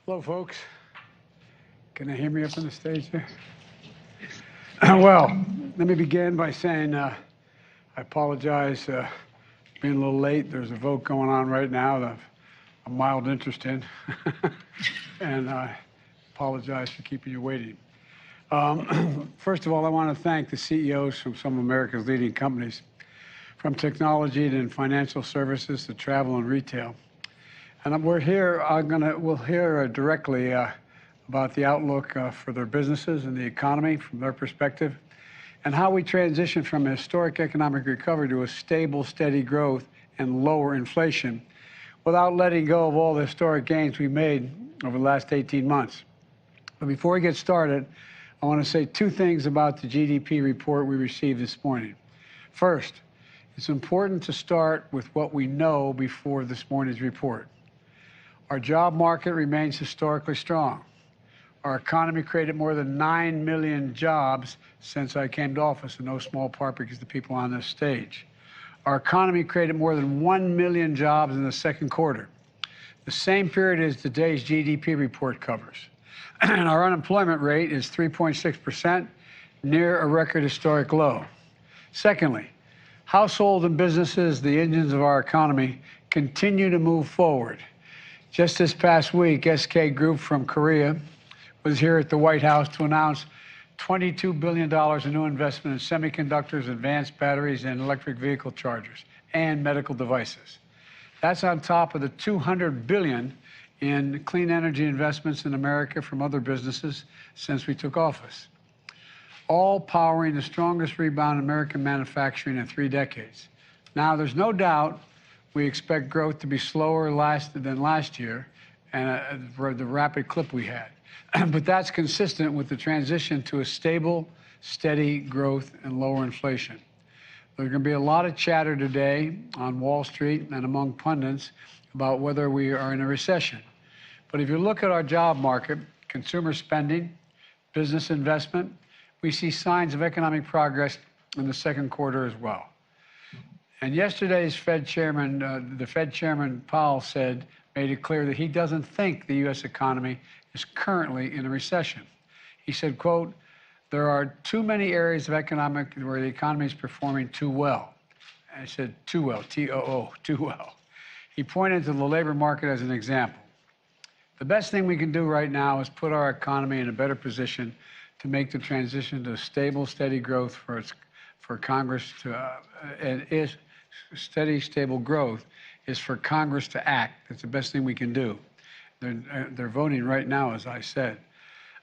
Hello, folks. Can they hear me up on the stage there? Well, let me begin by saying I apologize being a little late. There's a vote going on right now that I've a mild interest in, and I apologize for keeping you waiting. First of all, I want to thank the CEOs from some of America's leading companies, from technology to financial services to travel and retail. And we're here, we'll hear directly about the outlook for their businesses and the economy from their perspective, and how we transition from a historic economic recovery to a stable, steady growth and lower inflation without letting go of all the historic gains we made over the last 18 months. But before we get started, I want to say two things about the GDP report we received this morning. First, it's important to start with what we know before this morning's report. Our job market remains historically strong. Our economy created more than 9 million jobs since I came to office, in no small part because of the people on this stage. Our economy created more than 1 million jobs in the second quarter, the same period as today's GDP report covers. And our unemployment rate is 3.6%, near a record historic low. Secondly, households and businesses, the engines of our economy, continue to move forward. Just this past week, SK Group from Korea was here at the White House to announce $22 billion in new investment in semiconductors, advanced batteries, and electric vehicle chargers, and medical devices. That's on top of the $200 billion in clean energy investments in America from other businesses since we took office, all powering the strongest rebound in American manufacturing in 3 decades. Now, there's no doubt we expect growth to be slower than last year and the rapid clip we had. But that's consistent with the transition to a stable, steady growth and lower inflation. There's going to be a lot of chatter today on Wall Street and among pundits about whether we are in a recession. But if you look at our job market, consumer spending, business investment, we see signs of economic progress in the second quarter as well. And yesterday's Fed Chairman, the Fed Chairman Powell made it clear that he doesn't think the U.S. economy is currently in a recession. He said, quote, "There are too many areas of economic where the economy is performing too well." And I said, too well, T-O-O, too well. He pointed to the labor market as an example. The best thing we can do right now is put our economy in a better position to make the transition to stable, steady growth for Congress to, steady, stable growth is for Congress to act. That's the best thing we can do. They're voting right now, as I said.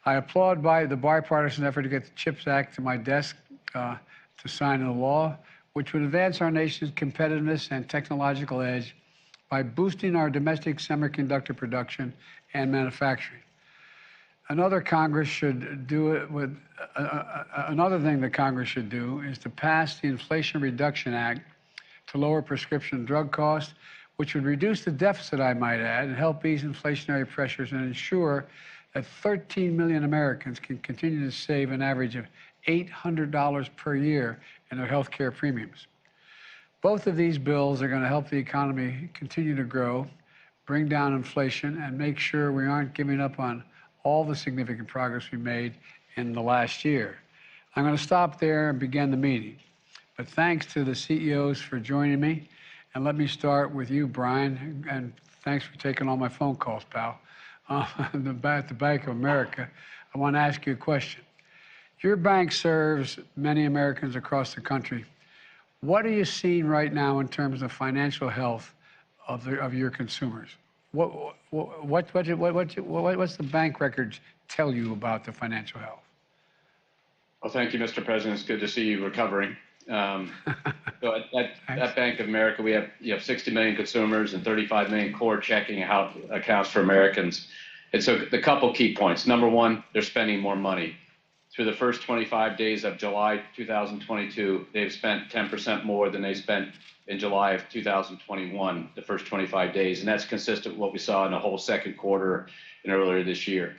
I applaud the bipartisan effort to get the CHIPS Act to my desk to sign into law, which would advance our nation's competitiveness and technological edge by boosting our domestic semiconductor production and manufacturing. Another thing that Congress should do is to pass the Inflation Reduction Act to lower prescription drug costs, which would reduce the deficit, I might add, and help ease inflationary pressures and ensure that 13 million Americans can continue to save an average of $800 per year in their health care premiums. Both of these bills are going to help the economy continue to grow, bring down inflation, and make sure we aren't giving up on all the significant progress we made in the last year. I'm going to stop there and begin the meeting. But thanks to the CEOs for joining me. And let me start with you, Brian, and thanks for taking all my phone calls, pal. At the Bank of America, I want to ask you a question. Your bank serves many Americans across the country. What are you seeing right now in terms of financial health of your consumers? What's the bank records tell you about the financial health? Well, thank you, Mr. President. It's good to see you recovering. So at Bank of America, you have 60 million consumers and 35 million core checking accounts for Americans. And so the couple key points. Number one, they're spending more money. Through the first 25 days of July 2022, they've spent 10% more than they spent in July of 2021, the first 25 days. And that's consistent with what we saw in the whole second quarter and earlier this year.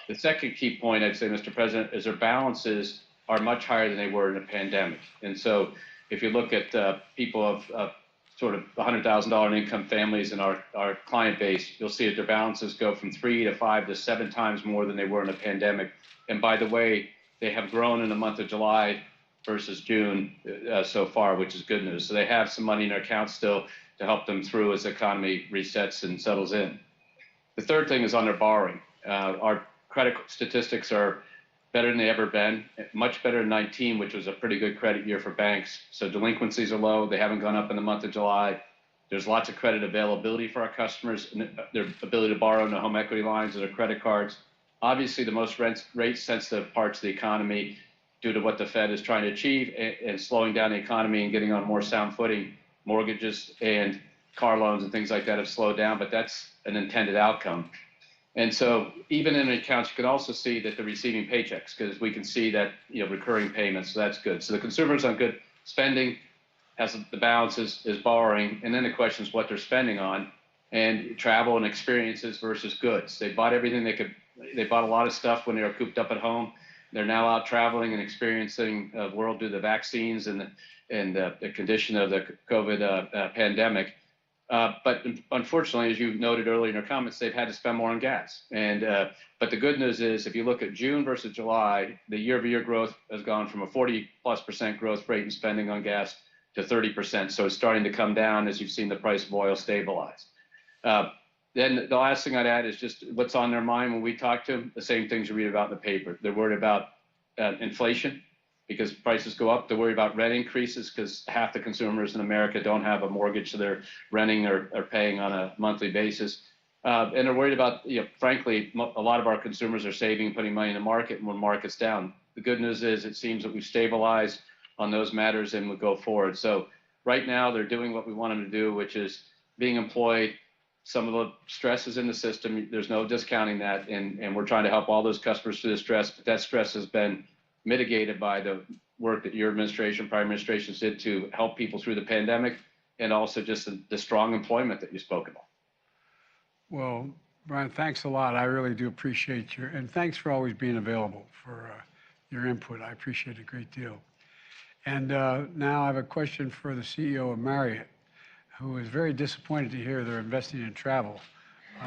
The second key point, I'd say, Mr. President, is their balances are much higher than they were in the pandemic. And so if you look at people of sort of $100,000 income families in our client base, you'll see that their balances go from 3 to 5 to 7 times more than they were in the pandemic. And by the way, they have grown in the month of July versus June so far, which is good news. So they have some money in their accounts still to help them through as the economy resets and settles in. The third thing is on their borrowing. Our credit statistics are better than they ever been, much better than 19, which was a pretty good credit year for banks. So delinquencies are low. They haven't gone up in the month of July. There's lots of credit availability for our customers, and their ability to borrow in the home equity lines or their credit cards. Obviously, the most rate-sensitive parts of the economy, due to what the Fed is trying to achieve and slowing down the economy and getting on more sound footing, mortgages and car loans and things like that have slowed down, but that's an intended outcome. And so even in accounts, you can also see that they're receiving paychecks because we can see that, recurring payments, so that's good. So the consumer's on good spending, as the balance is borrowing, and then the question is what they're spending on, and travel and experiences versus goods. They bought everything they could. They bought a lot of stuff when they were cooped up at home. They're now out traveling and experiencing the world due to the vaccines and the condition of the COVID pandemic. But unfortunately, as you noted earlier in your comments, they've had to spend more on gas. But the good news is, if you look at June versus July, the year-over-year growth has gone from a 40+% growth rate in spending on gas to 30%. So it's starting to come down as you've seen the price of oil stabilize. Then the last thing I'd add is just what's on their mind when we talk to them, the same things you read about in the paper. They're worried about inflation because prices go up. They're worried about rent increases because half the consumers in America don't have a mortgage, so they're renting or paying on a monthly basis. And they're worried about, frankly, a lot of our consumers are saving, putting money in the market, and when the market's down. The good news is it seems that we've stabilized on those matters and we'll go forward. So right now they're doing what we want them to do, which is being employed. Some of the stress is in the system. There's no discounting that, and we're trying to help all those customers through the stress, but that stress has been mitigated by the work that your administration, prior administrations did to help people through the pandemic, and also just the strong employment that you spoke about. Well, Brian, thanks a lot. I really do appreciate and thanks for always being available for your input. I appreciate it a great deal. And now I have a question for the CEO of Marriott, who is very disappointed to hear they're investing in travel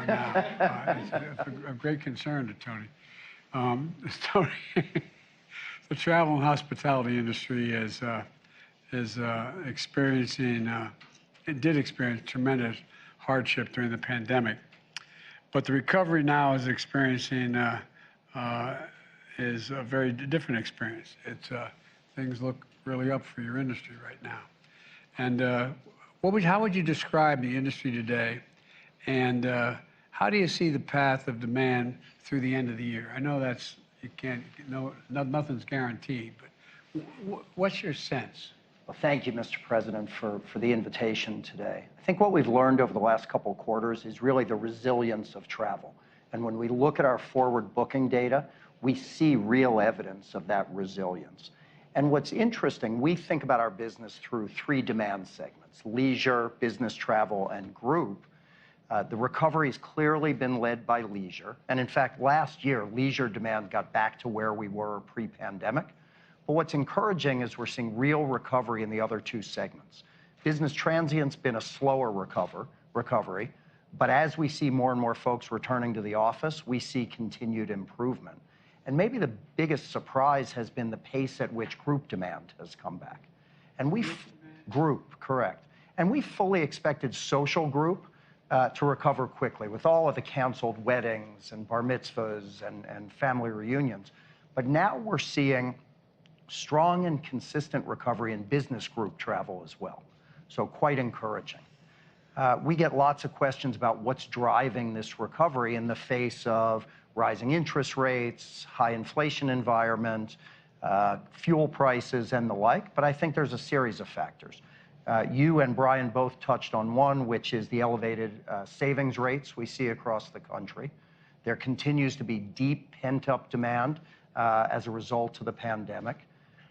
now. It's a great concern to Tony. Tony, the travel and hospitality industry is experiencing, it did experience tremendous hardship during the pandemic. But the recovery now is experiencing is a very different experience. Things look really up for your industry right now. And how would you describe the industry today? And how do you see the path of demand through the end of the year? I know nothing's guaranteed, but what's your sense? Well, thank you, Mr. President, for the invitation today. I think what we've learned over the last couple of quarters is really the resilience of travel. And when we look at our forward booking data, we see real evidence of that resilience. And what's interesting, we think about our business through 3 demand segments: leisure, business travel, and group. The recovery has clearly been led by leisure. And in fact, last year, leisure demand got back to where we were pre-pandemic. But what's encouraging is we're seeing real recovery in the other 2 segments. Business transient's been a slower recovery, but as we see more and more folks returning to the office, we see continued improvement. And maybe the biggest surprise has been the pace at which group demand has come back. And group, correct. And we fully expected social group to recover quickly with all of the canceled weddings and bar mitzvahs and family reunions. But now we're seeing strong and consistent recovery in business group travel as well. So quite encouraging. We get lots of questions about what's driving this recovery in the face of rising interest rates, high inflation environment, fuel prices, and the like. But I think there's a series of factors. You and Brian both touched on one, which is the elevated savings rates we see across the country. There continues to be deep pent-up demand as a result of the pandemic.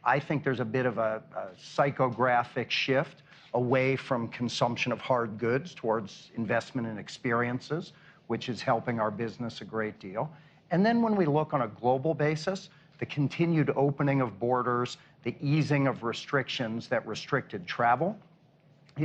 I think there's a bit of a psychographic shift away from consumption of hard goods towards investment in experiences, which is helping our business a great deal. And then when we look on a global basis, the continued opening of borders, the easing of restrictions that restricted travel,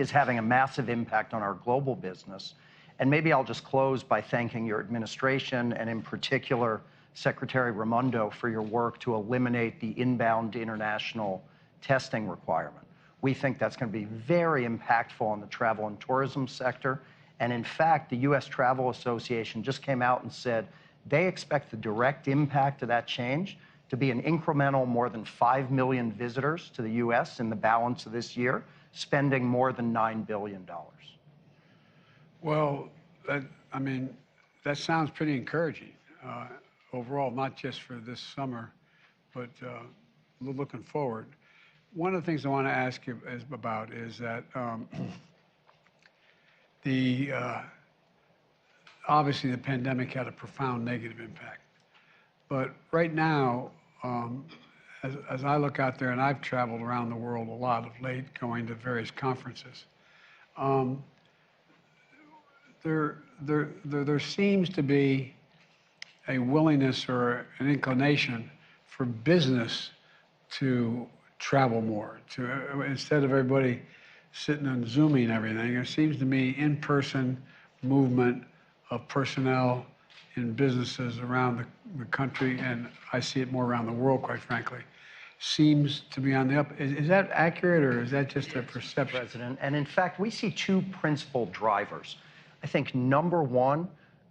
is having a massive impact on our global business. And maybe I'll just close by thanking your administration, and in particular, Secretary Raimondo, for your work to eliminate the inbound international testing requirement. We think that's going to be very impactful on the travel and tourism sector. And in fact, the U.S. Travel Association just came out and said they expect the direct impact of that change to be an incremental more than 5 million visitors to the U.S. in the balance of this year, spending more than $9 billion. Well, I mean, that sounds pretty encouraging overall, not just for this summer, but looking forward. One of the things I want to ask you about is that obviously the pandemic had a profound negative impact. But right now, as I look out there, and I've traveled around the world a lot of late, going to various conferences, there seems to be a willingness or an inclination for business to travel more. Instead of everybody sitting and Zooming everything, it seems to me in-person movement of personnel in businesses around the country, and I see it more around the world, quite frankly, seems to be on the up. Is that accurate, or is that just a perception? President, and in fact, we see two principal drivers. I think number one,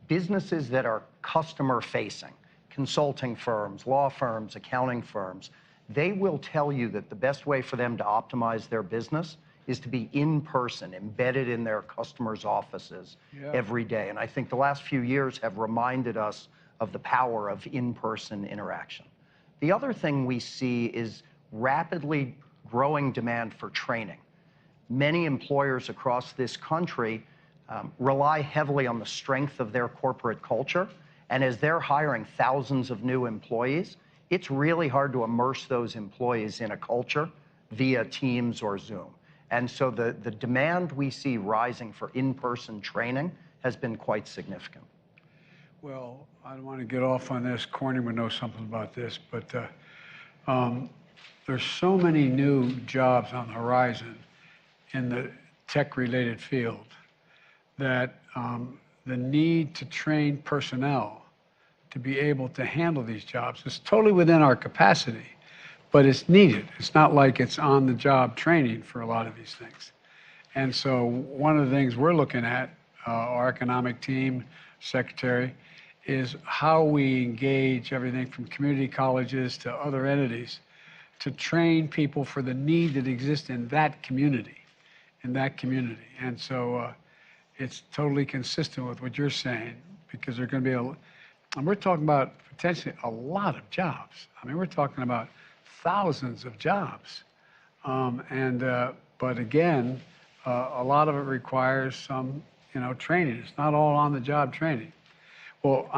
businesses that are customer-facing, consulting firms, law firms, accounting firms, they will tell you that the best way for them to optimize their business is to be in person, embedded in their customers' offices every day. And I think the last few years have reminded us of the power of in-person interaction. The other thing we see is rapidly growing demand for training. Many employers across this country rely heavily on the strength of their corporate culture. And as they're hiring thousands of new employees, it's really hard to immerse those employees in a culture via Teams or Zoom. And so the demand we see rising for in-person training has been quite significant. Well, I don't want to get off on this. Corning would know something about this, but there's so many new jobs on the horizon in the tech-related field that the need to train personnel to be able to handle these jobs is totally within our capacity, but it's needed. It's not like it's on-the-job training for a lot of these things. And so one of the things we're looking at, our economic team, secretary, is how we engage everything from community colleges to other entities to train people for the need that exists in that community, And so it's totally consistent with what you're saying, because there's going to be and we're talking about potentially a lot of jobs. I mean, we're talking about thousands of jobs. But again, a lot of it requires some, training. It's not all on-the-job training. Well,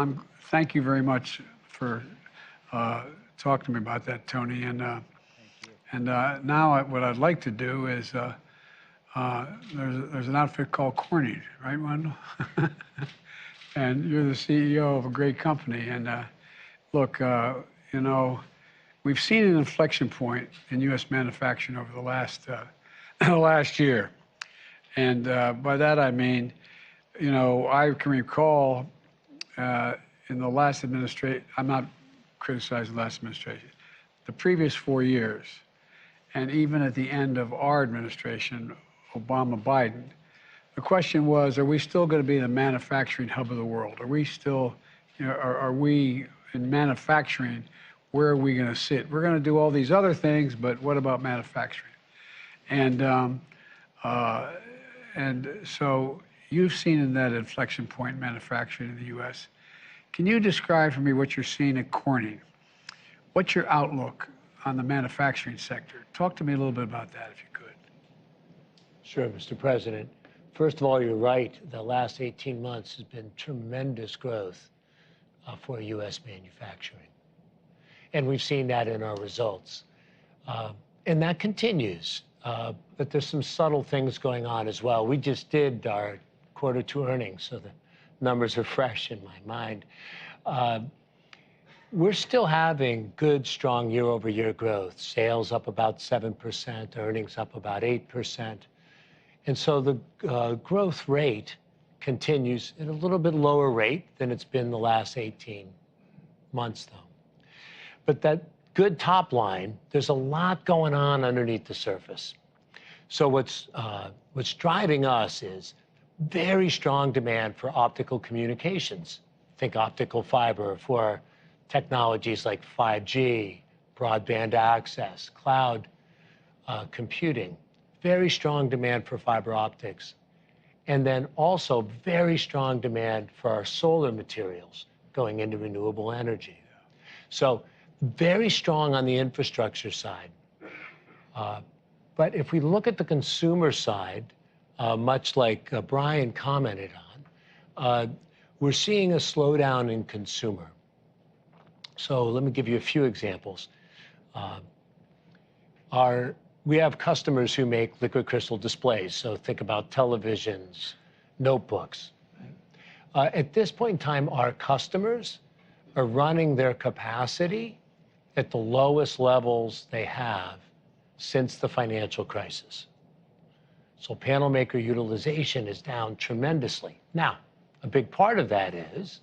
thank you very much for talking to me about that, Tony. And now what I'd like to do is there's an outfit called Corning, right, Wendell? And you're the CEO of a great company. And look, we've seen an inflection point in U.S. manufacturing over the last year. And by that I mean, I can recall in the last administration, I'm not criticizing the last administration, the previous 4 years, and even at the end of our administration, Obama-Biden, the question was, are we still going to be the manufacturing hub of the world? Are we still, are we in manufacturing, where are we going to sit? We're going to do all these other things, but what about manufacturing? And so you've seen in that inflection point manufacturing in the U.S. Can you describe for me what you're seeing at Corning? What's your outlook on the manufacturing sector? Talk to me a little bit about that, if you could. Sure, Mr. President. First of all, you're right. The last 18 months has been tremendous growth for U.S. manufacturing. And we've seen that in our results. And that continues. But there's some subtle things going on as well. We just did our Q2 earnings, so the numbers are fresh in my mind. We're still having good, strong year-over-year growth. Sales up about 7%, earnings up about 8%. And so the growth rate continues at a little bit lower rate than it's been the last 18 months, though. But that good top line, there's a lot going on underneath the surface. So what's driving us is very strong demand for optical communications. Think optical fiber for technologies like 5G, broadband access, cloud computing. Very strong demand for fiber optics. And then also very strong demand for our solar materials going into renewable energy. So very strong on the infrastructure side. But if we look at the consumer side, much like Brian commented on, we're seeing a slowdown in consumer. So let me give you a few examples. We have customers who make liquid crystal displays, so think about televisions, notebooks. At this point in time, our customers are running their capacity at the lowest levels they have since the financial crisis. So panel maker utilization is down tremendously. Now, a big part of that is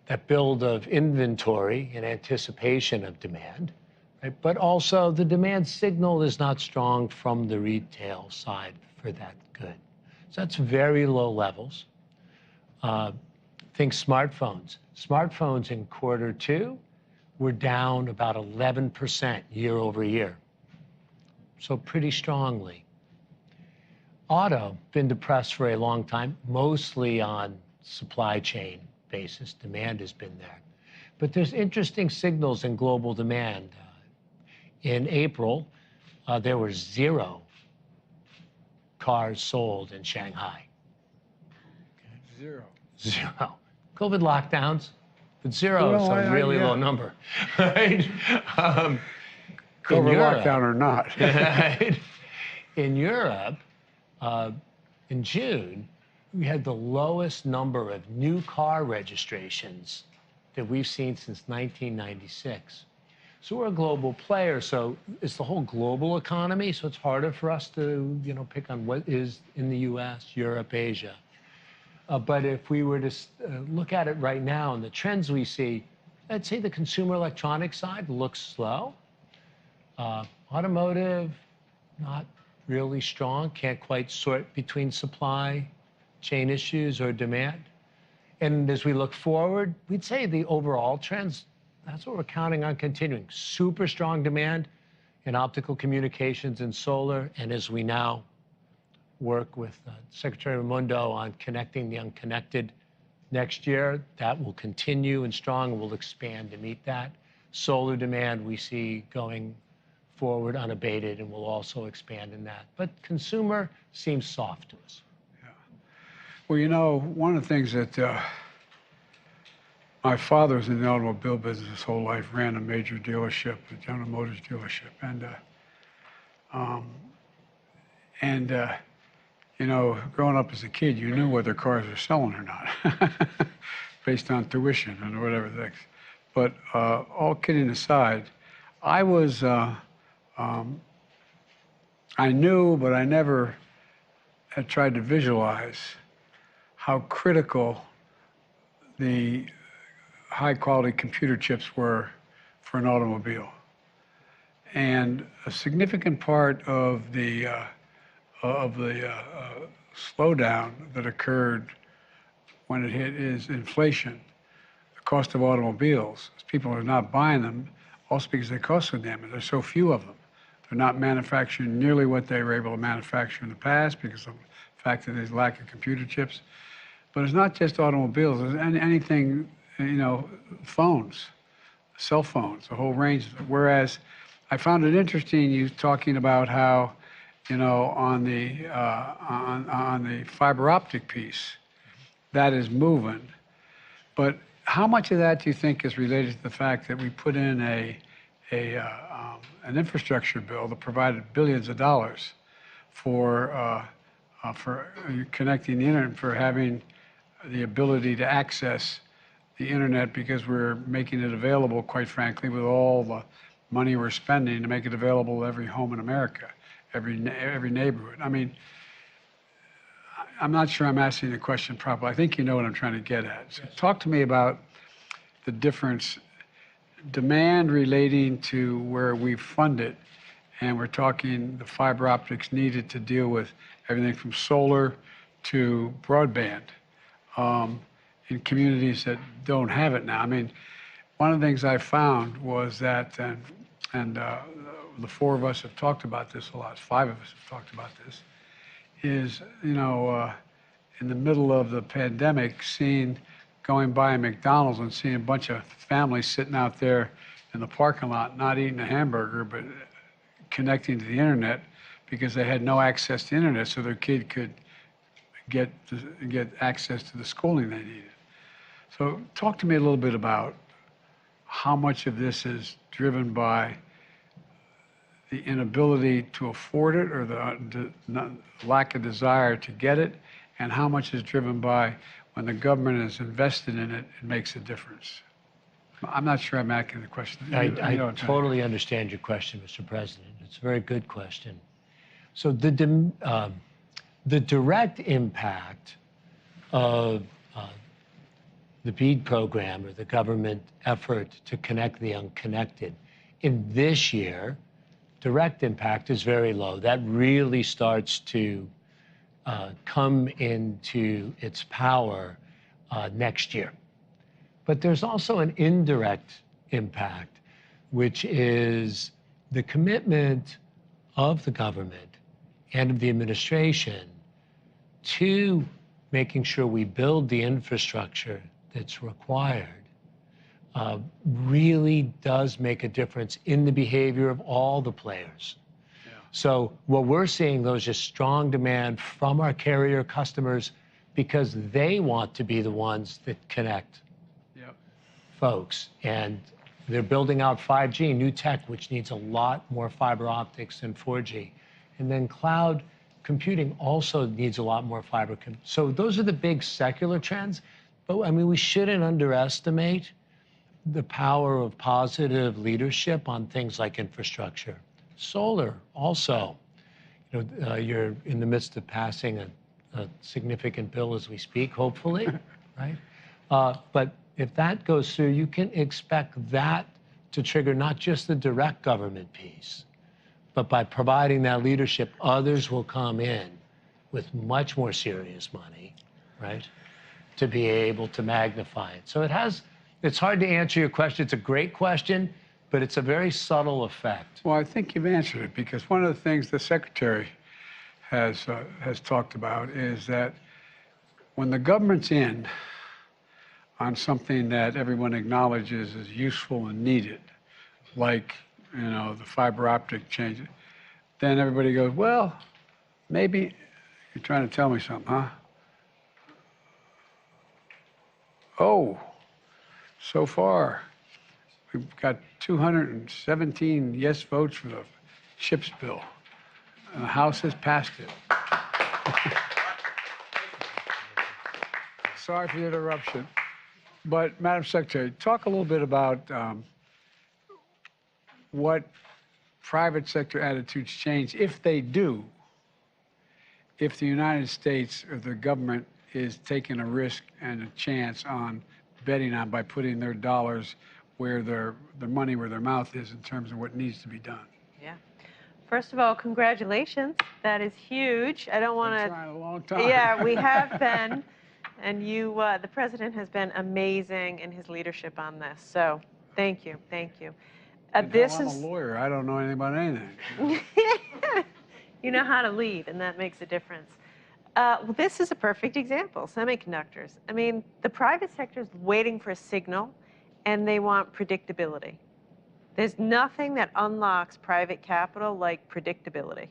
that build of inventory in anticipation of demand, right? But also the demand signal is not strong from the retail side for that good. So that's very low levels. Think smartphones. Smartphones in Q2 were down about 11% year over year. So pretty strongly. Auto, been depressed for a long time, mostly on supply chain basis. Demand has been there. But there's interesting signals in global demand. In April, there were 0 cars sold in Shanghai. Zero. 0. COVID lockdowns, but 0 Well, is a really low number, right? COVID lockdown or not. Right? In Europe, in June, we had the lowest number of new car registrations that we've seen since 1996. So we're a global player, so it's the whole global economy, so it's harder for us to, pick on what is in the US, Europe, Asia. But if we were to look at it right now and the trends we see, I'd say the consumer electronics side looks slow. Automotive, not really strong, can't quite sort between supply chain issues or demand. And as we look forward, we'd say the overall trends, that's what we're counting on continuing. Super strong demand in optical communications and solar, and as we now work with Secretary Raimondo on connecting the unconnected next year, that will continue and strong, and we'll expand to meet that. Solar demand we see going forward unabated, and we'll also expand in that. But consumer seems soft to us. Yeah. Well, one of the things that my father was in the automobile business his whole life, ran a major dealership, a General Motors dealership, growing up as a kid, you knew whether cars were selling or not, based on tuition and whatever things. But all kidding aside, I knew, but I never had tried to visualize how critical the high-quality computer chips were for an automobile. And a significant part of the slowdown that occurred when it hit is inflation, the cost of automobiles. People are not buying them, also because they cost so damn much. There's so few of them. They're not manufacturing nearly what they were able to manufacture in the past because of the fact that there's lack of computer chips. But it's not just automobiles. It's anything, phones, cell phones, a whole range. Whereas I found it interesting you talking about how, on the fiber optic piece, that is moving. But how much of that do you think is related to the fact that we put in an infrastructure bill that provided billions of dollars for connecting the internet, for having the ability to access the internet, because we're making it available, quite frankly, with all the money we're spending to make it available to every home in America, every neighborhood. I mean, I'm not sure I'm asking the question properly. I think you know what I'm trying to get at. So talk to me about the difference, demand relating to where we fund it, and we're talking the fiber optics needed to deal with everything from solar to broadband in communities that don't have it now. I mean, one of the things I found was that, and the four of us have talked about this a lot, five of us have talked about this, is, in the middle of the pandemic, going by McDonald's and seeing a bunch of families sitting out there in the parking lot, not eating a hamburger, but connecting to the internet because they had no access to internet, so their kid could get access to the schooling they needed. So talk to me a little bit about how much of this is driven by the inability to afford it or the lack of desire to get it, and how much is driven by when the government is invested in it, it makes a difference. I'm not sure I'm asking the question. I totally understand your question, Mr. President. It's a very good question. So the direct impact of the BEAD program, or the government effort to connect the unconnected, in this year, direct impact is very low. That really starts to come into its power next year. But there's also an indirect impact, which is the commitment of the government and of the administration to making sure we build the infrastructure that's required. Really does make a difference in the behavior of all the players. Yeah. So what we're seeing, though, is just strong demand from our carrier customers because they want to be the ones that connect folks. And they're building out 5G, new tech, which needs a lot more fiber optics than 4G. And then cloud computing also needs a lot more fiber. So those are the big secular trends. But I mean, we shouldn't underestimate the power of positive leadership on things like infrastructure. Solar also. You're in the midst of passing a significant bill as we speak, hopefully, right? But if that goes through, you can expect that to trigger not just the direct government piece, but by providing that leadership, others will come in with much more serious money, right, to be able to magnify it. So it's hard to answer your question. It's a great question, but it's a very subtle effect. Well, I think you've answered it, because one of the things the Secretary has talked about is that when the government's in on something that everyone acknowledges is useful and needed, like, the fiber optic change, then everybody goes, well, maybe you're trying to tell me something, huh? Oh, so far, we've got 217 yes votes for the CHIPS bill, and the House has passed it. Sorry for the interruption. But, Madam Secretary, talk a little bit about what private sector attitudes change, if they do, if the United States or the government is taking a risk and a chance on betting on by putting their dollars where their money where their mouth is in terms of what needs to be done. Yeah. First of all, congratulations. That is huge. I don't want to. Been trying a long time. Yeah, we have been. And the president has been amazing in his leadership on this. So thank you. Thank you. I'm a lawyer. I don't know anything about anything. You know how to lead, and that makes a difference. Well, this is a perfect example, semiconductors. I mean, the private sector is waiting for a signal, and they want predictability. There's nothing that unlocks private capital like predictability.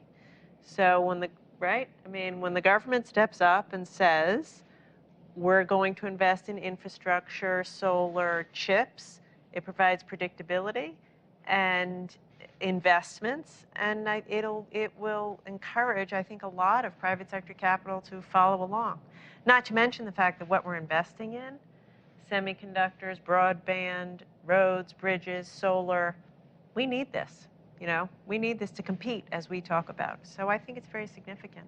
So when the government steps up and says, we're going to invest in infrastructure, solar, chips, it provides predictability and investments, and it will encourage, I think, a lot of private sector capital to follow along. Not to mention the fact that what we're investing in, semiconductors, broadband, roads, bridges, solar, we need this. We need this to compete, as we talk about. So I think it's very significant.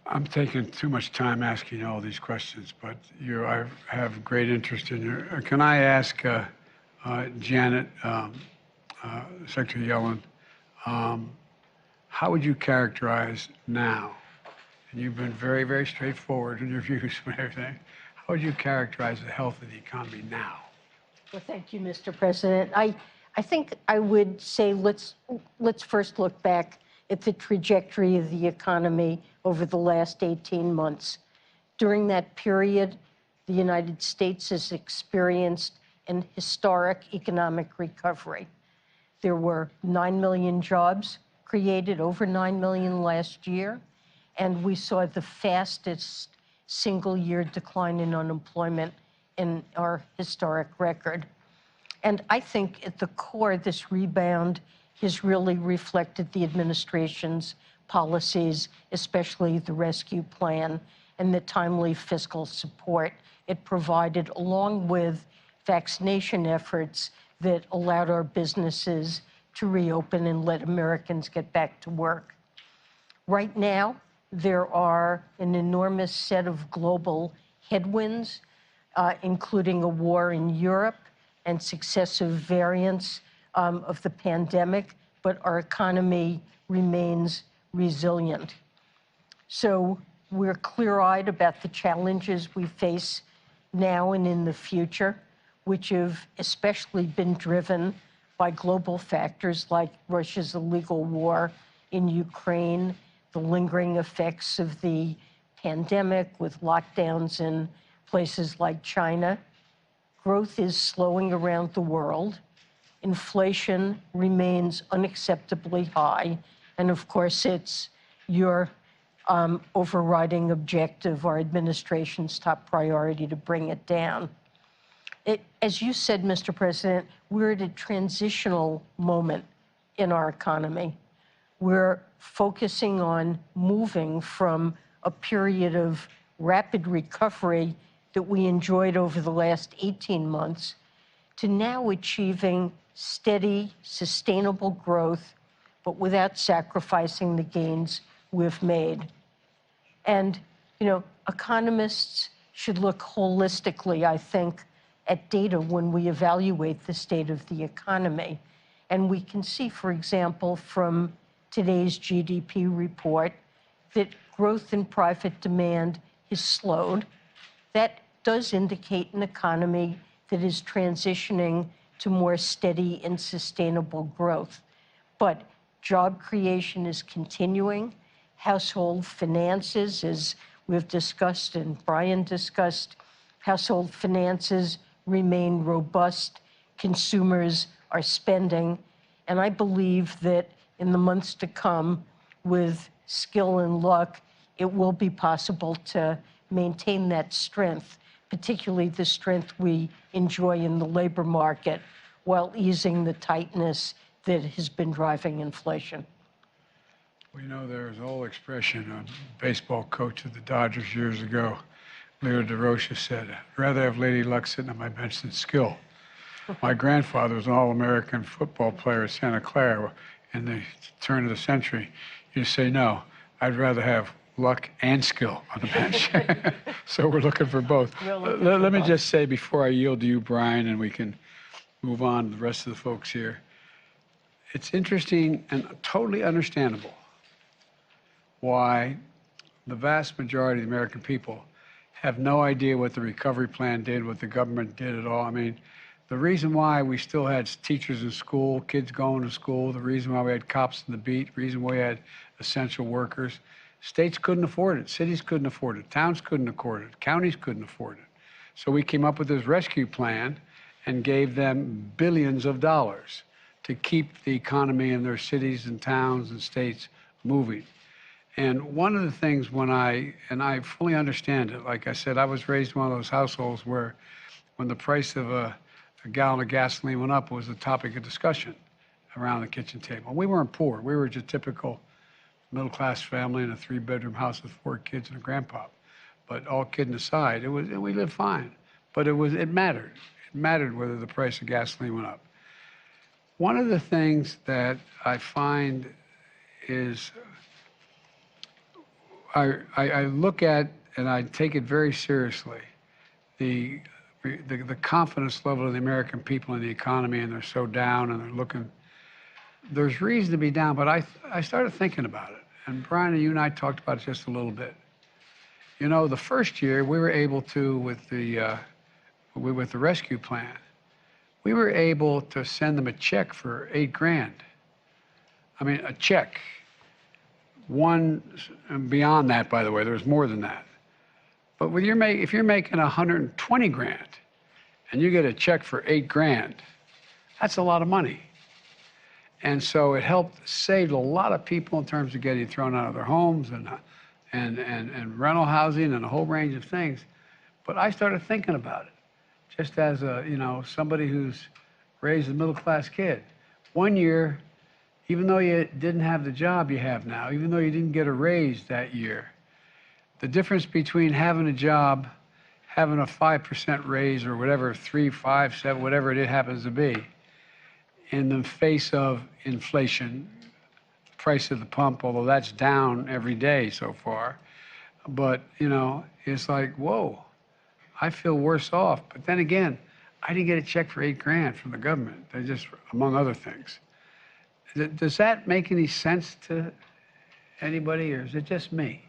I'm taking too much time asking you all these questions, but I have great interest in your. Can I ask Janet, Secretary Yellen, how would you characterize now? And you've been very, very straightforward in your views and everything. How would you characterize the health of the economy now? Well, thank you, Mr. President. I think I would say let's first look back at the trajectory of the economy over the last 18 months. During that period, the United States has experienced an historic economic recovery. There were 9 million jobs created, over 9 million last year, and we saw the fastest single-year decline in unemployment in our historic record. And I think at the core, this rebound has really reflected the administration's policies, especially the rescue plan and the timely fiscal support it provided, along with vaccination efforts that allowed our businesses to reopen and let Americans get back to work. Right now, there are an enormous set of global headwinds, including a war in Europe and successive variants of the pandemic, but our economy remains resilient. So we're clear-eyed about the challenges we face now and in the future, which have especially been driven by global factors like Russia's illegal war in Ukraine, the lingering effects of the pandemic with lockdowns in places like China. Growth is slowing around the world. Inflation remains unacceptably high. And of course, it's your overriding objective, our administration's top priority, to bring it down. As you said, Mr. President, we're at a transitional moment in our economy. We're focusing on moving from a period of rapid recovery that we enjoyed over the last 18 months to now achieving steady, sustainable growth, but without sacrificing the gains we've made. And, you know, economists should look holistically, I think, at data when we evaluate the state of the economy. And we can see, for example, from today's GDP report, that growth in private demand has slowed. That does indicate an economy that is transitioning to more steady and sustainable growth. But job creation is continuing. Household finances, as we've discussed and Brian discussed, household finances remain robust. Consumers are spending. And I believe that in the months to come, with skill and luck, it will be possible to maintain that strength, particularly the strength we enjoy in the labor market, while easing the tightness that has been driving inflation. Well, you know, there's an old expression, a baseball coach of the Dodgers years ago, Leo DeRocha, said, "I'd rather have Lady Luck sitting on my bench than skill." My grandfather was an All-American football player at Santa Clara in the turn of the century. You say, no, I'd rather have luck and skill on the bench. So we're looking for both. Let me just say before I yield to you, Brian, and we can move on to the rest of the folks here. It's interesting and totally understandable why the vast majority of the American people have no idea what the recovery plan did, what the government did at all. I mean, the reason why we still had teachers in school, kids going to school, the reason why we had cops on the beat, the reason why we had essential workers, states couldn't afford it, cities couldn't afford it, towns couldn't afford it, counties couldn't afford it. So we came up with this rescue plan and gave them billions of dollars to keep the economy in their cities and towns and states moving. And one of the things and I fully understand it, like I said, I was raised in one of those households where when the price of a gallon of gasoline went up, it was a topic of discussion around the kitchen table. We weren't poor. We were just typical middle-class family in a 3-bedroom house with 4 kids and a grandpa. But all kidding aside, we lived fine. But it mattered. It mattered whether the price of gasoline went up. One of the things that I find is I look at, and I take it very seriously, the confidence level of the American people in the economy, and they're so down, and they're looking. There's reason to be down, but I started thinking about it, and Brian and you and I talked about it just a little bit. You know, the first year we were able to, with the rescue plan, we were able to send them a check for $8,000. I mean, a check. One, and beyond that, by the way, there's more than that. But with if you're making $120,000 and you get a check for $8,000, that's a lot of money. And so it helped save a lot of people in terms of getting thrown out of their homes and rental housing and a whole range of things. But I started thinking about it, just as somebody who's raised a middle-class kid. One year, even though you didn't have the job you have now, even though you didn't get a raise that year, the difference between having a job, having a 5% raise or whatever, 3, 5, 7, whatever it happens to be, in the face of inflation, price of the pump, although that's down every day so far, but it's like, whoa, I feel worse off. But then again, I didn't get a check for $8,000 from the government. They just, among other things. Does that make any sense to anybody, or is it just me?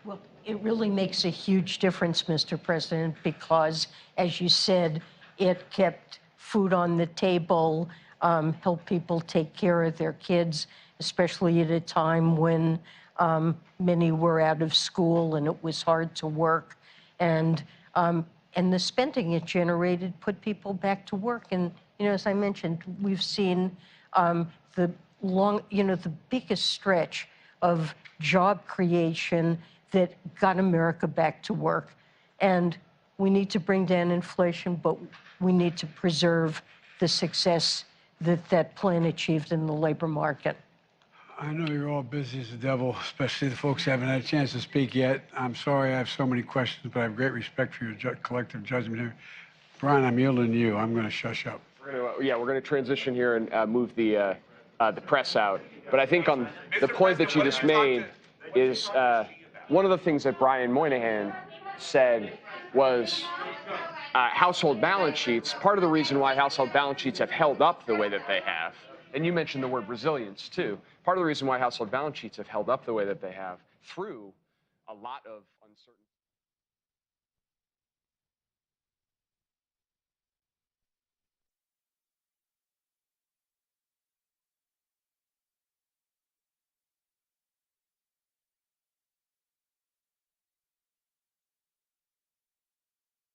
Well, it really makes a huge difference, Mr. President, because, as you said, it kept food on the table, helped people take care of their kids, especially at a time when many were out of school and it was hard to work. And the spending it generated put people back to work. And, as I mentioned, we've seen the biggest stretch of job creation that got America back to work. And we need to bring down inflation, but we need to preserve the success that plan achieved in the labor market. I know you're all busy as the devil, especially the folks who haven't had a chance to speak yet. I'm sorry I have so many questions, but I have great respect for your collective judgment here. Brian, I'm yielding to you. I'm going to shush up. We're going to transition here and move the press out. But I think on the point that you just made is one of the things that Brian Moynihan said was household balance sheets. Part of the reason why household balance sheets have held up the way that they have, and you mentioned the word resilience too, part of the reason why household balance sheets have held up the way that they have through a lot of uncertainty.